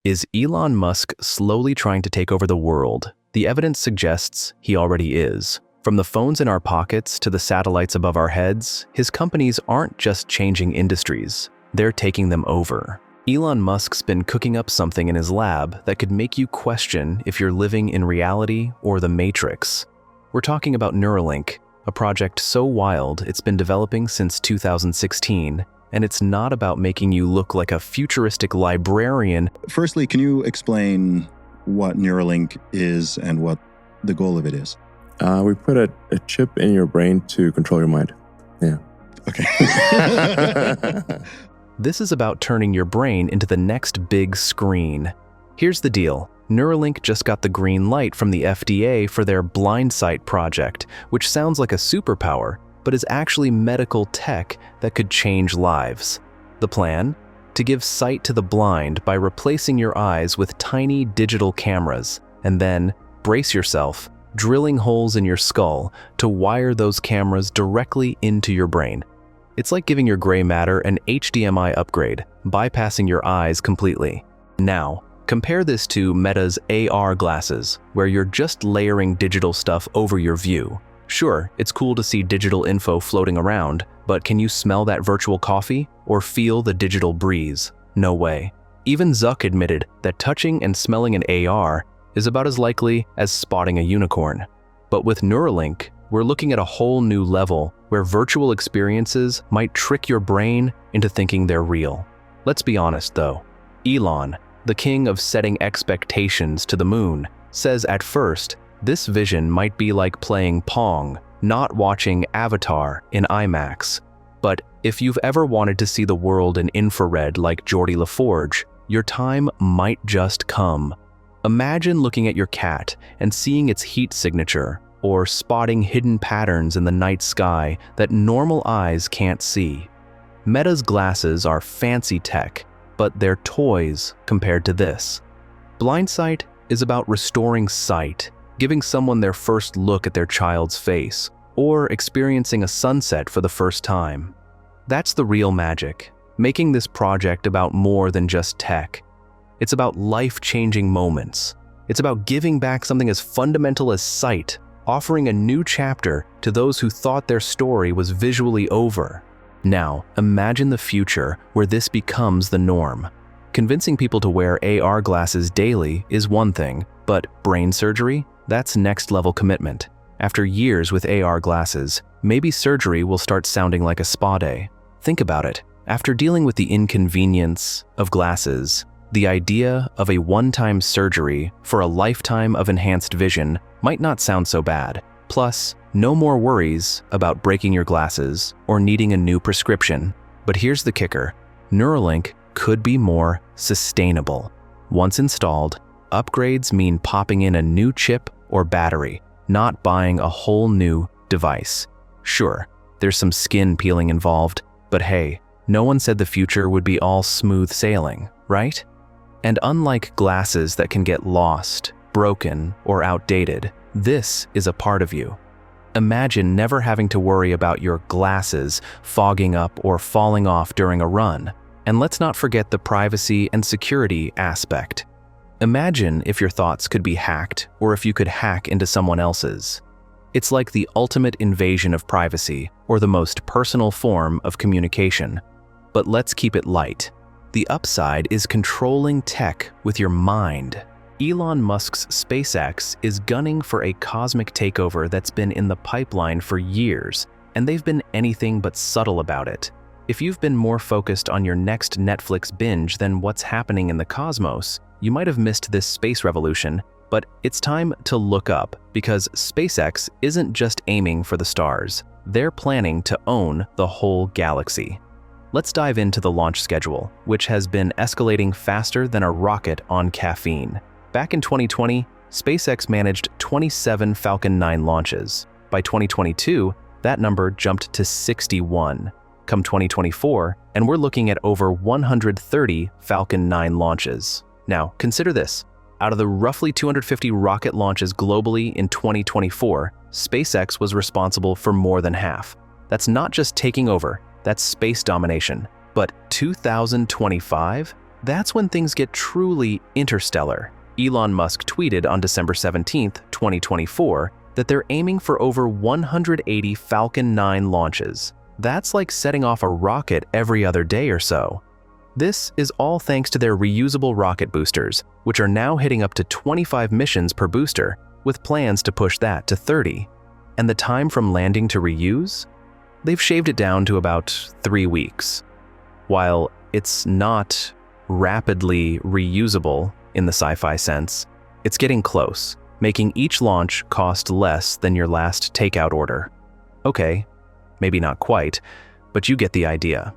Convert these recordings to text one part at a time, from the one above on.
Is Elon Musk slowly trying to take over the world? The evidence suggests he already is. From the phones in our pockets to the satellites above our heads, his companies aren't just changing industries, they're taking them over. Elon Musk's been cooking up something in his lab that could make you question if you're living in reality or the Matrix. We're talking about Neuralink, a project so wild it's been developing since 2016, and it's not about making you look like a futuristic librarian. Firstly, can you explain what Neuralink is and what the goal of it is? We put a chip in your brain to control your mind. Yeah. Okay. This is about turning your brain into the next big screen. Here's the deal. Neuralink just got the green light from the FDA for their blind sight project, which sounds like a superpower, but is actually medical tech that could change lives. The plan? To give sight to the blind by replacing your eyes with tiny digital cameras, and then, brace yourself, drilling holes in your skull to wire those cameras directly into your brain. It's like giving your gray matter an HDMI upgrade, bypassing your eyes completely. Now, compare this to Meta's AR glasses, where you're just layering digital stuff over your view. Sure, it's cool to see digital info floating around, but can you smell that virtual coffee or feel the digital breeze? No way. Even Zuck admitted that touching and smelling an AR is about as likely as spotting a unicorn. But with Neuralink, we're looking at a whole new level where virtual experiences might trick your brain into thinking they're real. Let's be honest though. Elon, the king of setting expectations to the moon, says at first, this vision might be like playing Pong, not watching Avatar in IMAX. But if you've ever wanted to see the world in infrared like Geordie LaForge, your time might just come. Imagine looking at your cat and seeing its heat signature, or spotting hidden patterns in the night sky that normal eyes can't see. Meta's glasses are fancy tech, but they're toys compared to this. Blind sight is about restoring sight, giving someone their first look at their child's face, or experiencing a sunset for the first time. That's the real magic, making this project about more than just tech. It's about life-changing moments. It's about giving back something as fundamental as sight, offering a new chapter to those who thought their story was visually over. Now, imagine the future where this becomes the norm. Convincing people to wear AR glasses daily is one thing, but brain surgery? That's next-level commitment. After years with AR glasses, maybe surgery will start sounding like a spa day. Think about it. After dealing with the inconvenience of glasses, the idea of a one-time surgery for a lifetime of enhanced vision might not sound so bad. Plus, no more worries about breaking your glasses or needing a new prescription. But here's the kicker. Neuralink could be more sustainable. Once installed, upgrades mean popping in a new chip or battery, not buying a whole new device. Sure, there's some skin peeling involved, but hey, no one said the future would be all smooth sailing, right? And unlike glasses that can get lost, broken, or outdated, this is a part of you. Imagine never having to worry about your glasses fogging up or falling off during a run. And let's not forget the privacy and security aspect. Imagine if your thoughts could be hacked or if you could hack into someone else's. It's like the ultimate invasion of privacy or the most personal form of communication. But let's keep it light. The upside is controlling tech with your mind. Elon Musk's SpaceX is gunning for a cosmic takeover that's been in the pipeline for years, and they've been anything but subtle about it. If you've been more focused on your next Netflix binge than what's happening in the cosmos, you might have missed this space revolution, but it's time to look up because SpaceX isn't just aiming for the stars. They're planning to own the whole galaxy. Let's dive into the launch schedule, which has been escalating faster than a rocket on caffeine. Back in 2020, SpaceX managed 27 Falcon 9 launches. By 2022, that number jumped to 61. Come 2024, and we're looking at over 130 Falcon 9 launches. Now, consider this. Out of the roughly 250 rocket launches globally in 2024, SpaceX was responsible for more than half. That's not just taking over, that's space domination. But 2025? That's when things get truly interstellar. Elon Musk tweeted on December 17, 2024, that they're aiming for over 180 Falcon 9 launches. That's like setting off a rocket every other day or so. This is all thanks to their reusable rocket boosters, which are now hitting up to 25 missions per booster, with plans to push that to 30. And the time from landing to reuse? They've shaved it down to about 3 weeks. While it's not rapidly reusable in the sci-fi sense, it's getting close, making each launch cost less than your last takeout order. Okay, maybe not quite, but you get the idea.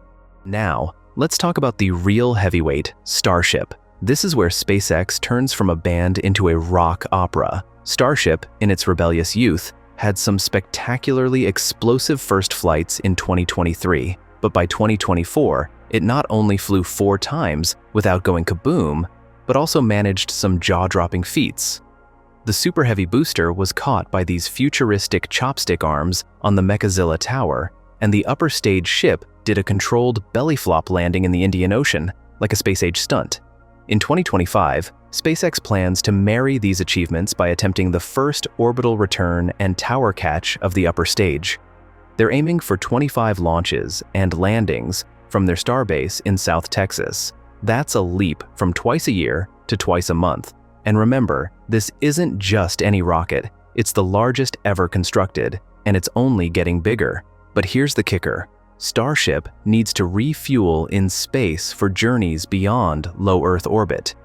Now, let's talk about the real heavyweight, Starship. This is where SpaceX turns from a band into a rock opera. Starship, in its rebellious youth, had some spectacularly explosive first flights in 2023, but by 2024, it not only flew 4 times without going kaboom, but also managed some jaw-dropping feats. The Super Heavy booster was caught by these futuristic chopstick arms on the Mechazilla Tower, and the upper stage ship did a controlled belly flop landing in the Indian Ocean, like a space-age stunt. In 2025, SpaceX plans to marry these achievements by attempting the first orbital return and tower catch of the upper stage. They're aiming for 25 launches and landings from their starbase in South Texas. That's a leap from twice a year to twice a month. And remember, this isn't just any rocket. It's the largest ever constructed, and it's only getting bigger. But here's the kicker. Starship needs to refuel in space for journeys beyond low Earth orbit.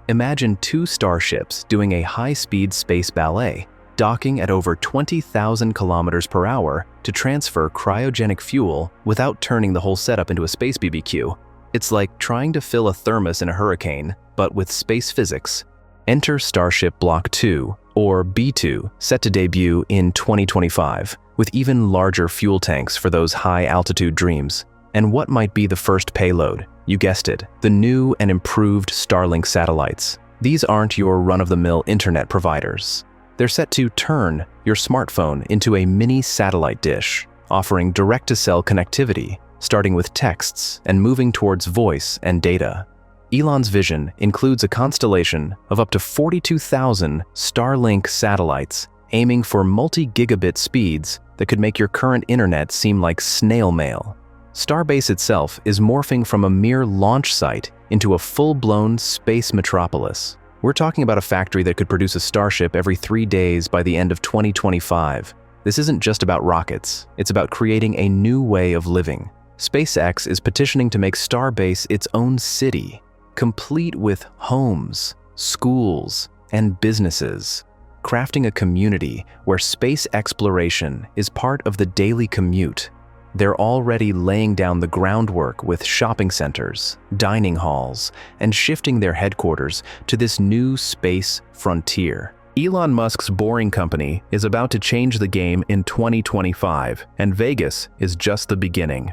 Imagine 2 starships doing a high-speed space ballet, docking at over 20,000 kilometers per hour to transfer cryogenic fuel without turning the whole setup into a space BBQ. It's like trying to fill a thermos in a hurricane, but with space physics. Enter Starship Block 2, or B2, set to debut in 2025, with even larger fuel tanks for those high-altitude dreams. And what might be the first payload? You guessed it, the new and improved Starlink satellites. These aren't your run-of-the-mill internet providers. They're set to turn your smartphone into a mini satellite dish, offering direct-to-cell connectivity, starting with texts and moving towards voice and data. Elon's vision includes a constellation of up to 42,000 Starlink satellites, aiming for multi-gigabit speeds that could make your current internet seem like snail mail. Starbase itself is morphing from a mere launch site into a full-blown space metropolis. We're talking about a factory that could produce a Starship every 3 days by the end of 2025. This isn't just about rockets, it's about creating a new way of living. SpaceX is petitioning to make Starbase its own city, complete with homes, schools, and businesses, crafting a community where space exploration is part of the daily commute. They're already laying down the groundwork with shopping centers, dining halls, and shifting their headquarters to this new space frontier. Elon Musk's Boring Company is about to change the game in 2025, and Vegas is just the beginning.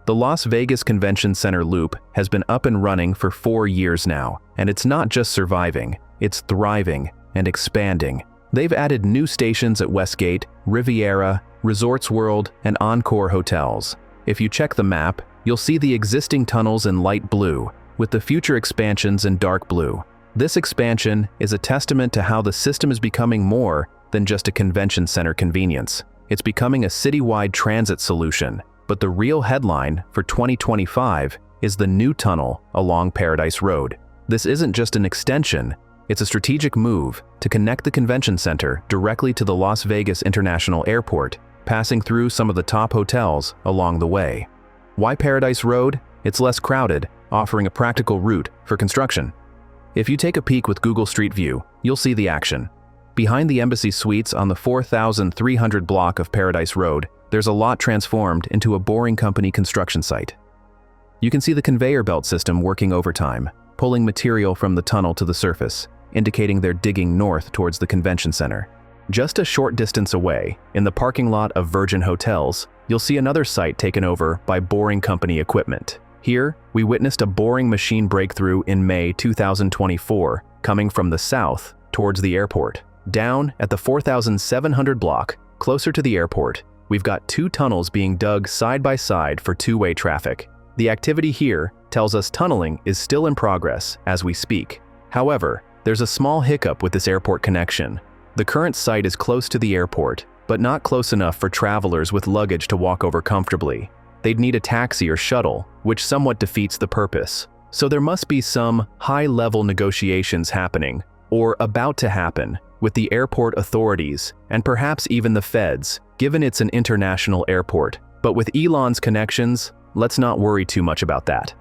The Las Vegas Convention Center Loop has been up and running for 4 years now, and it's not just surviving, it's thriving and expanding. They've added new stations at Westgate, Riviera, Resorts World, and Encore hotels. If you check the map, you'll see the existing tunnels in light blue, with the future expansions in dark blue. This expansion is a testament to how the system is becoming more than just a convention center convenience. It's becoming a citywide transit solution. But the real headline for 2025 is the new tunnel along Paradise Road. This isn't just an extension, it's a strategic move to connect the convention center directly to the Las Vegas International Airport, passing through some of the top hotels along the way. Why Paradise Road? It's less crowded, offering a practical route for construction. If you take a peek with Google Street View, you'll see the action. Behind the Embassy Suites on the 4,300 block of Paradise Road, there's a lot transformed into a Boring Company construction site. You can see the conveyor belt system working overtime, pulling material from the tunnel to the surface, indicating they're digging north towards the convention center. Just a short distance away, in the parking lot of Virgin Hotels, you'll see another site taken over by Boring Company equipment. Here, we witnessed a boring machine breakthrough in May 2024, coming from the south towards the airport. Down at the 4,700 block, closer to the airport, we've got 2 tunnels being dug side by side for two-way traffic. The activity here tells us tunneling is still in progress as we speak. However, there's a small hiccup with this airport connection. The current site is close to the airport, but not close enough for travelers with luggage to walk over comfortably. They'd need a taxi or shuttle, which somewhat defeats the purpose. So there must be some high-level negotiations happening, or about to happen, with the airport authorities, and perhaps even the feds, given it's an international airport. But with Elon's connections, let's not worry too much about that.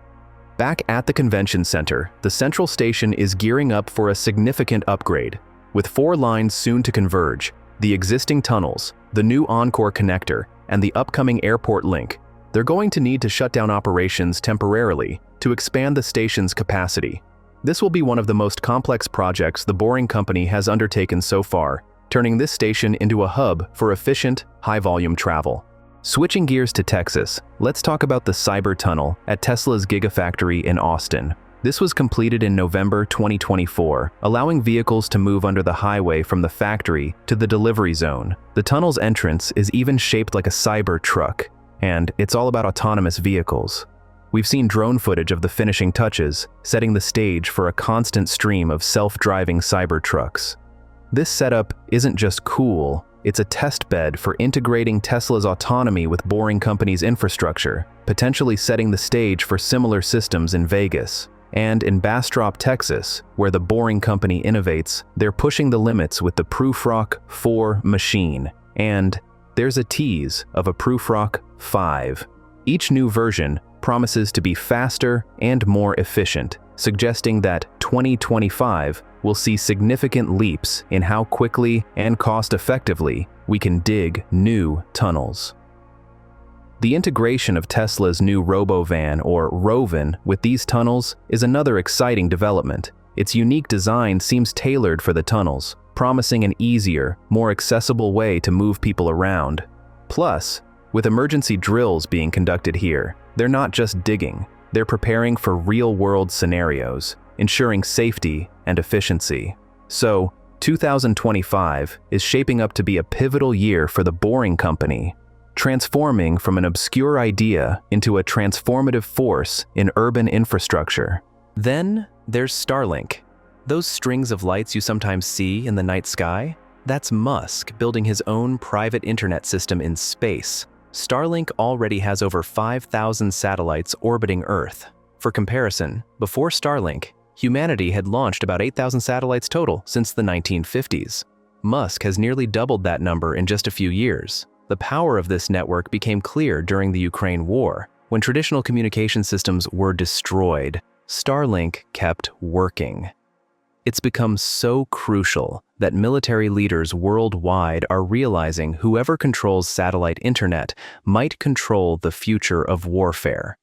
Back at the convention center, the central station is gearing up for a significant upgrade. With 4 lines soon to converge, the existing tunnels, the new Encore connector, and the upcoming airport link, they're going to need to shut down operations temporarily to expand the station's capacity. This will be one of the most complex projects the Boring Company has undertaken so far, turning this station into a hub for efficient, high-volume travel. Switching gears to Texas, let's talk about the Cyber Tunnel at Tesla's Gigafactory in Austin. This was completed in November 2024, allowing vehicles to move under the highway from the factory to the delivery zone. The tunnel's entrance is even shaped like a cyber truck, and it's all about autonomous vehicles. We've seen drone footage of the finishing touches, setting the stage for a constant stream of self-driving cyber trucks. This setup isn't just cool, it's a test bed for integrating Tesla's autonomy with Boring Company's infrastructure, potentially setting the stage for similar systems in Vegas. And in Bastrop, Texas, where the Boring Company innovates, they're pushing the limits with the Prufrock 4 machine. And there's a tease of a Prufrock 5. Each new version promises to be faster and more efficient, suggesting that 2025 will see significant leaps in how quickly and cost-effectively we can dig new tunnels. The integration of Tesla's new Robovan or Rovan with these tunnels is another exciting development. Its unique design seems tailored for the tunnels, promising an easier, more accessible way to move people around. Plus, with emergency drills being conducted here, they're not just digging, they're preparing for real-world scenarios, ensuring safety and efficiency. So, 2025 is shaping up to be a pivotal year for the Boring Company, transforming from an obscure idea into a transformative force in urban infrastructure. Then there's Starlink. Those strings of lights you sometimes see in the night sky? That's Musk building his own private internet system in space. Starlink already has over 5,000 satellites orbiting Earth. For comparison, before Starlink, humanity had launched about 8,000 satellites total since the 1950s. Musk has nearly doubled that number in just a few years. The power of this network became clear during the Ukraine war. When traditional communication systems were destroyed, Starlink kept working. It's become so crucial that military leaders worldwide are realizing whoever controls satellite internet might control the future of warfare.